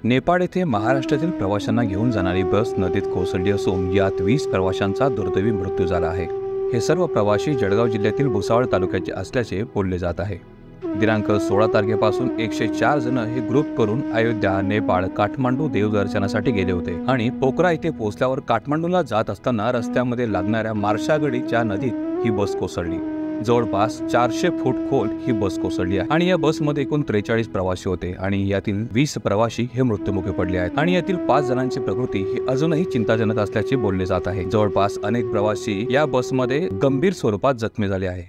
नेपाळ येथे महाराष्ट्रातील प्रवाशांना घेऊन जाणारी बस नदीत कोसळली असून यात 20 प्रवाशांचा दुर्दैवी मृत्यू झाला आहे। हे सर्व प्रवासी जळगाव जिल्ह्यातील भुसावळ तालुक्याचे असल्याचे बोलले जात आहे। दिनांक 16 तारखेपासून 104 जण हे ग्रुप करून अयोध्या, नेपाळ, काठमांडू देवदर्शनासाठी गेले होते आणि पोखरा येथे पोहोचल्यावर काठमांडूला जात असताना रस्त्यामध्ये लागणाऱ्या मार्शागडीच्या नदीत ही बस कोसळली। जवळपास 400 फूट खोल ही बस कोसळली आहे आणि या बसमध्ये एकूण 43 प्रवासी होते आणि यातील 20 प्रवासी हे मृत्युमुखी पडले आहेत आणि यातील 5 जणांची प्रकृती ही अजूनही चिंताजनक असल्याचे बोलले जात आहे। जवळपास अनेक प्रवासी या बसमध्ये गंभीर स्वरूपात जखमी झाले आहे।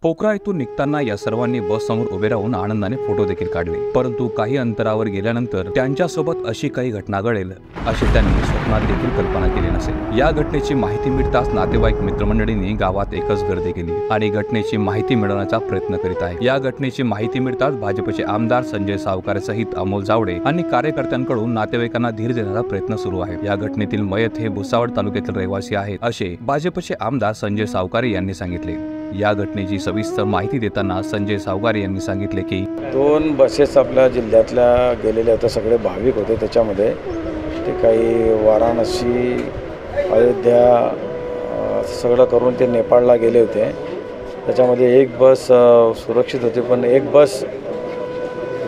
पोखरा येथून निघताना या सर्वांनी बस समोर उभे राहून आनंदाने फोटो देखील काढले, परंतु काही अंतरावर गेल्यानंतर त्यांच्यासोबत अशी काही घटना घडेल अशी त्यांनी स्वप्नात देखील कल्पना केली नसेल। या घटनेची माहिती मिळताच नातेवाईक मित्रमंडळींनी गावात एकच गर्दी केली आणि घटनेची माहिती मिळवण्याचा प्रयत्न करीत आहे। या घटनेची माहिती मिळताच भाजपचे आमदार संजय सावकारे सहित अमोल जावडे आणि कार्यकर्त्यांकडून नातेवाईकांना धीर देण्याचा प्रयत्न सुरू आहे। या घटनेतील मयत हे भुसावळ तालुक्यातील रहिवासी आहेत असे भाजपचे आमदार संजय सावकारे यांनी सांगितले। या घटनेची सविस्तर माहिती देताना संजय सावकारे यांनी सांगितले की 2 बसेस आपल्या जिल्ह्यातल्या गेलेल्या होत्या, सगळे भाविक होते। त्याच्यामध्ये ते काही वाराणसी, अयोध्या सगळं करून ते नेपाळला गेले होते। त्याच्यामध्ये एक बस सुरक्षित होती, पण एक बस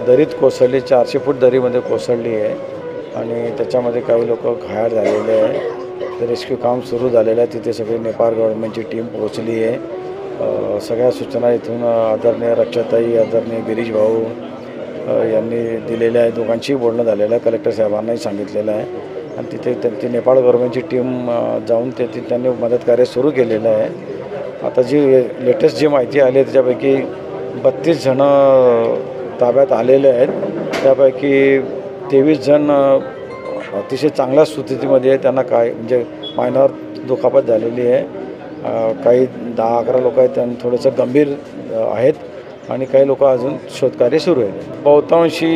दरीत कोसळली, 400 फूट दरीमध्ये कोसळली आहे आणि त्याच्यामध्ये काही लोक घायल झालेले आहे। ते रेस्क्यू काम सुरू झालेलं आहे। तिथे सगळी नेपाळ गव्हर्नमेंटची टीम पोहोचली आहे। सगळ्या सूचना इथून आदरणीय रक्षाताई, आदरणीय गिरीश भाऊ यांनी दिलेल्या आहे। दोघांचीही बोलणं झालेलं आहे, कलेक्टर साहेबांनाही सांगितलेलं आहे आणि तिथे त्यांची नेपाळ गव्हर्नमेंटची टीम जाऊन त्यांनी मदतकार्य सुरू केलेलं आहे। आता जी लेटेस्ट जी माहिती आली आहे त्याच्यापैकी 32 जण ताब्यात आलेले आहेत। त्यापैकी 23 जण अतिशय चांगल्या स्थितीमध्ये आहे, त्यांना काय म्हणजे मायनर दुखापत झालेली आहे। काही 10-11 लोक आहेत, त्यांना थोडंसं गंभीर आहेत आणि काही लोक अजून शोधकार्य सुरू आहे। बहुतांशी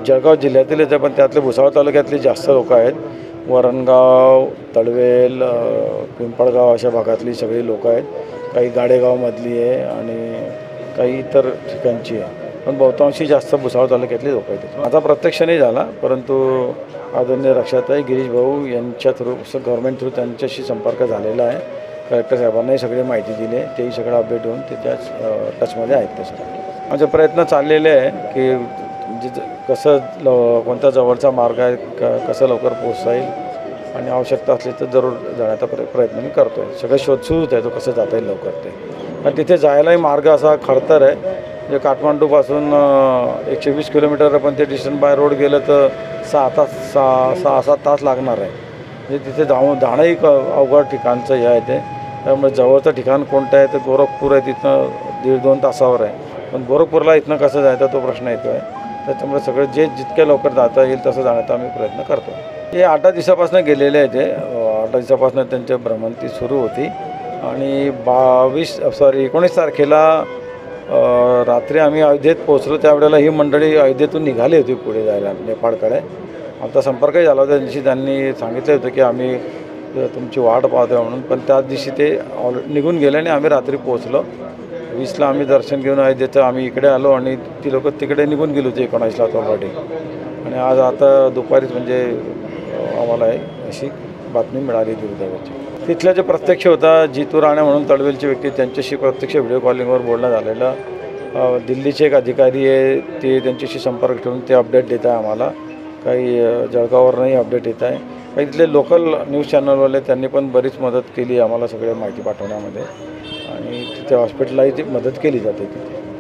जळगाव जिल्ह्यातील आहेत, पण त्यातले भुसावळ तालुक्यातले जास्त लोक आहेत। वरणगाव, तळवेल, पिंपळगाव अशा भागातली सगळी लोक आहेत। काही गाडेगावमधली आहे आणि काही इतर ठिकाणची आहे, पण बहुतांशी जास्त भुसावळ तालुक्यातले लोक आहेत। आता प्रत्यक्ष नाही झाला, परंतु आदरणीय रक्षाताई, गिरीश भाऊ यांच्या थ्रू, गव्हर्नमेंट थ्रू त्यांच्याशी संपर्क झालेला आहे। कलेक्टर साहेबांनाही सगळी माहिती दिली आहे, तेही सगळं अपडेट होऊन ते त्याच टचमध्ये आहेत। ते सगळं माझे प्रयत्न चाललेले आहे की म्हणजे कसं कोणता जवळचा मार्ग आहे, कसं लवकर पोहोचता येईल आणि आवश्यकता असली तर जरूर जाण्याचा प्रयत्न मी करतो आहे। सगळं शोध सुरूच आहे, तो कसं जाता येईल लवकर ते। आणि तिथे जायलाही मार्ग असा खडतर आहे, म्हणजे काठमांडूपासून 120 किलोमीटर, पण ते डिस्टन्स बाय रोड गेलं तर 6-7 तास लागणार आहे। म्हणजे तिथे जाणंही अवघड ठिकाणचं हे आहे ते। त्यामुळे जवळचं ठिकाण कोणतं आहे तर गोरखपूर आहे, तिथनं 1.5-2 तासावर आहे, पण गोरखपूरला इथनं कसं जायचं तो प्रश्न येतो आहे। त्याच्यामुळे सगळं जितक्या लवकर जाता येईल तसं जाण्याचा आम्ही प्रयत्न करतो। हे 8 दिवसापासून गेलेले आहे ते, 8 दिवसापासून त्यांची भ्रमंती सुरू होती आणि 19 तारखेला रात्री आम्ही अयोध्येत पोहोचलो। त्यावेळेला ही मंडळी अयोध्येतून निघाली होती पुढे जायला नेपाळकडे। आमचा संपर्कही झाला होता, त्या दिवशी त्यांनी सांगितलं होतं की आम्ही तुमची वाट पाहतो म्हणून, पण त्याच दिवशी ते निघून गेले आणि आम्ही रात्री पोहोचलो। 20ला आम्ही दर्शन घेऊन अयोध्येचं आम्ही इकडे आलो आणि ती लोक तिकडे निघून गेली होती 19ला चौपाटी। आणि आज आता दुपारीच म्हणजे आम्हाला अशी बातमी मिळाली दुर्दैवाची। तिथल्या जे प्रत्यक्ष होता जितू राणे म्हणून तळवेलचे व्यक्ती, त्यांच्याशी प्रत्यक्ष व्हिडिओ कॉलिंगवर बोलणं झालेलं। दिल्लीचे एक अधिकारी आहे, ते त्यांच्याशी संपर्क ठेवून ते अपडेट देत आहे आम्हाला। काही जळगाववरनंही अपडेट येत आहे। काही तिथले लोकल न्यूज चॅनलवाले त्यांनी पण बरीच मदत केली आम्हाला सगळ्या माहिती पाठवण्यामध्ये आणि तिथे हॉस्पिटललाही ती मदत केली जाते तिथे।